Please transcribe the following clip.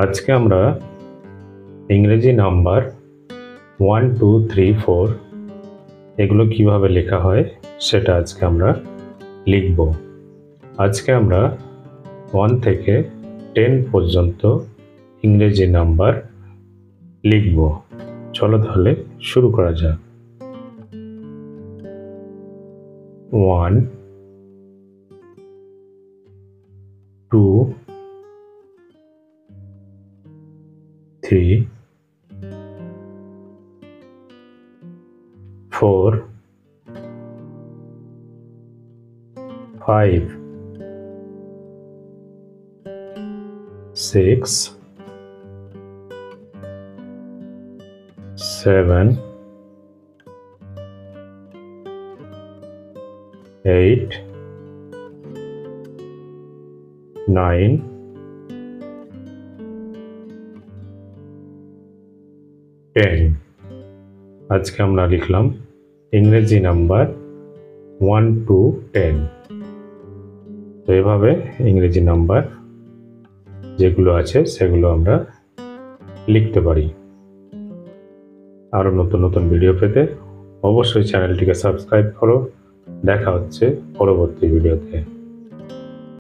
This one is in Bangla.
আজকে আমরা ইংরেজি নাম্বার 1 2 3 4 এগুলো কিভাবে লেখা হয় সেটা আজকে আমরা লিখব। আজকে আমরা 1 থেকে 10 পর্যন্ত ইংরেজি নাম্বার লিখব। চলো তাহলে শুরু করা যাক। 1 2 3 4 5 6 7 8 9 10। আজকে আমরা লিখলাম ইংরেজি নাম্বার 1 to 10। তো এভাবে ইংরেজি নাম্বার যেগুলো আছে সেগুলো আমরা লিখতে পারি। আরও নতুন নতুন ভিডিও পেতে অবশ্যই চ্যানেলটিকে সাবস্ক্রাইব করো। দেখা হচ্ছে পরবর্তী ভিডিওতে।